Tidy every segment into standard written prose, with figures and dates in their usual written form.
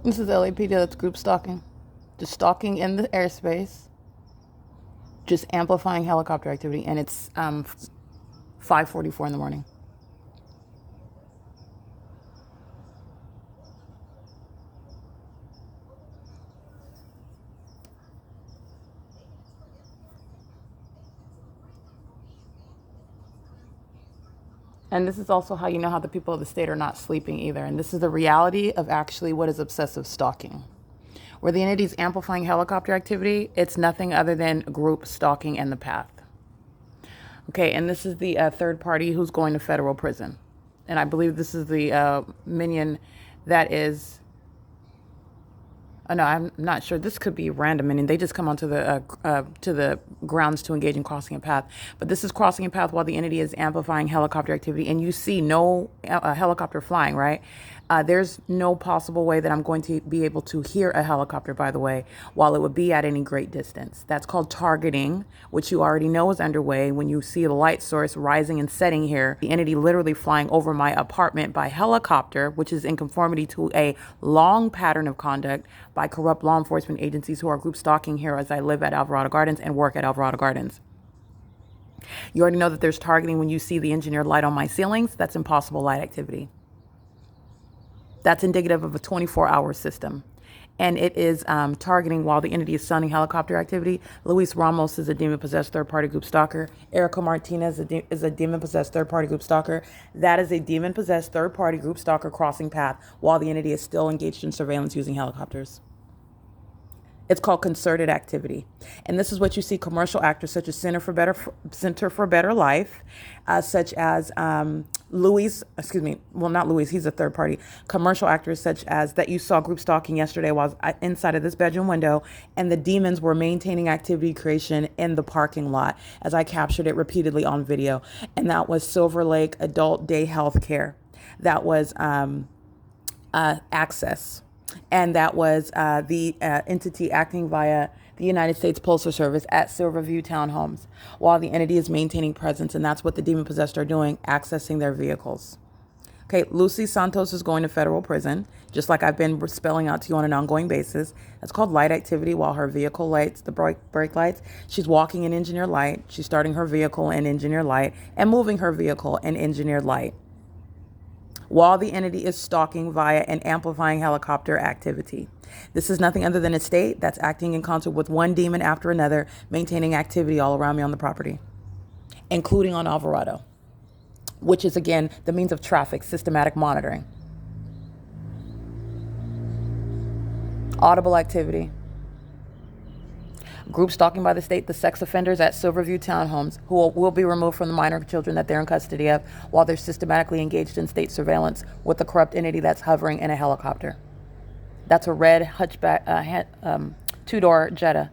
This is LAPD, that's group stalking. Just stalking in the airspace, just amplifying helicopter activity, and it's 5:44 in the morning. And this is also how you know how the people of the state are not sleeping either. And this is the reality of actually what is obsessive stalking. Where the entity is amplifying helicopter activity, it's nothing other than group stalking in the path. Okay, and this is the third party who's going to federal prison. And I believe this is the minion that is. Oh, no, I'm not sure. This could be random, and they just come onto the grounds to engage in crossing a path. But this is crossing a path while the entity is amplifying helicopter activity, and you see no helicopter flying, right? There's no possible way that I'm going to be able to hear a helicopter, by the way, while it would be at any great distance. That's called targeting, which you already know is underway when you see the light source rising and setting here. The entity literally flying over my apartment by helicopter, which is in conformity to a long pattern of conduct by corrupt law enforcement agencies who are group stalking here as I live at Alvarado Gardens and work at Alvarado Gardens. You already know that there's targeting when you see the engineered light on my ceilings. That's impossible light activity. That's indicative of a 24-hour system. And it is targeting while the entity is stunning helicopter activity. Luis Ramos is a demon-possessed third-party group stalker. Erica Martinez is a demon-possessed third-party group stalker. That is a demon-possessed third-party group stalker crossing path while the entity is still engaged in surveillance using helicopters. It's called concerted activity. And this is what you see commercial actors such as Center for Better Life, such as not Louis, he's a third party. Commercial actors such as that you saw group stalking yesterday while inside of this bedroom window, and the demons were maintaining activity creation in the parking lot as I captured it repeatedly on video. And that was Silver Lake Adult Day Health Care. That was Access. And that was the entity acting via the United States Postal Service at Silverview Townhomes, while the entity is maintaining presence, and that's what the demon-possessed are doing, accessing their vehicles. Okay, Lucy Santos is going to federal prison, just like I've been spelling out to you on an ongoing basis. That's called light activity while her vehicle lights, the brake lights. She's walking in engineered light. She's starting her vehicle in engineered light and moving her vehicle in engineered light, while the entity is stalking via and amplifying helicopter activity. This is nothing other than a state that's acting in concert with one demon after another, maintaining activity all around me on the property, including on Alvarado, which is, again, the means of traffic, systematic monitoring. Audible activity. Group stalking by the state, the sex offenders at Silverview Townhomes, who will be removed from the minor children that they're in custody of while they're systematically engaged in state surveillance with the corrupt entity that's hovering in a helicopter. That's a red hatchback, two-door Jetta.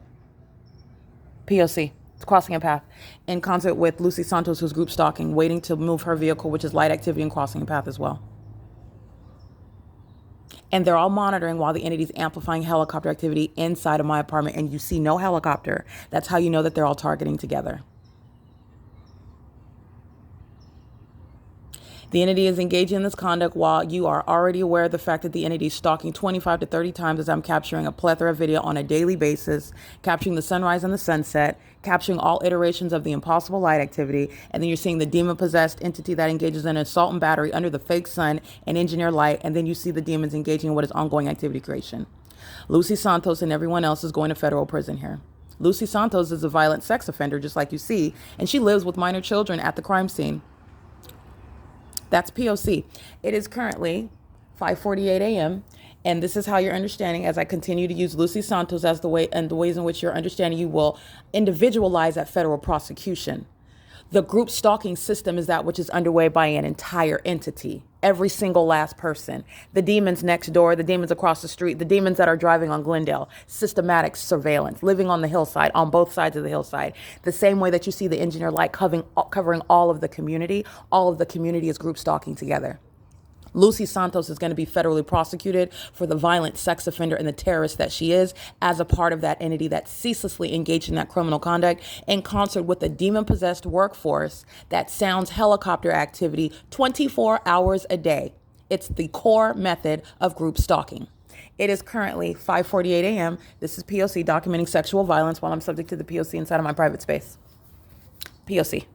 P.O.C. It's crossing a path in concert with Lucy Santos, who's group stalking, waiting to move her vehicle, which is light activity and crossing a path as well. And they're all monitoring while the entity's amplifying helicopter activity inside of my apartment, and you see no helicopter. That's how you know that they're all targeting together. The entity is engaging in this conduct while you are already aware of the fact that the entity is stalking 25 to 30 times as I'm capturing a plethora of video on a daily basis, capturing the sunrise and the sunset, capturing all iterations of the impossible light activity, and then you're seeing the demon-possessed entity that engages in assault and battery under the fake sun and engineer light, and then you see the demons engaging in what is ongoing activity creation. Lucy Santos and everyone else is going to federal prison here. Lucy Santos is a violent sex offender, just like you see, and she lives with minor children at the crime scene. That's P.O.C. It is currently 5:48 a.m. And this is how you're understanding, as I continue to use Lucy Santos as the way and the ways in which you're understanding, you will individualize that federal prosecution. The group stalking system is that which is underway by an entire entity. Every single last person. The demons next door, the demons across the street, the demons that are driving on Glendale. Systematic surveillance, living on the hillside, on both sides of the hillside. The same way that you see the engineer light covering all of the community is group stalking together. Lucy Santos is going to be federally prosecuted for the violent sex offender and the terrorist that she is as a part of that entity that ceaselessly engaged in that criminal conduct in concert with a demon-possessed workforce that sounds helicopter activity 24 hours a day. It's the core method of group stalking. It is currently 5:48 a.m. This is P.O.C. documenting sexual violence while I'm subject to the P.O.C. inside of my private space. P.O.C.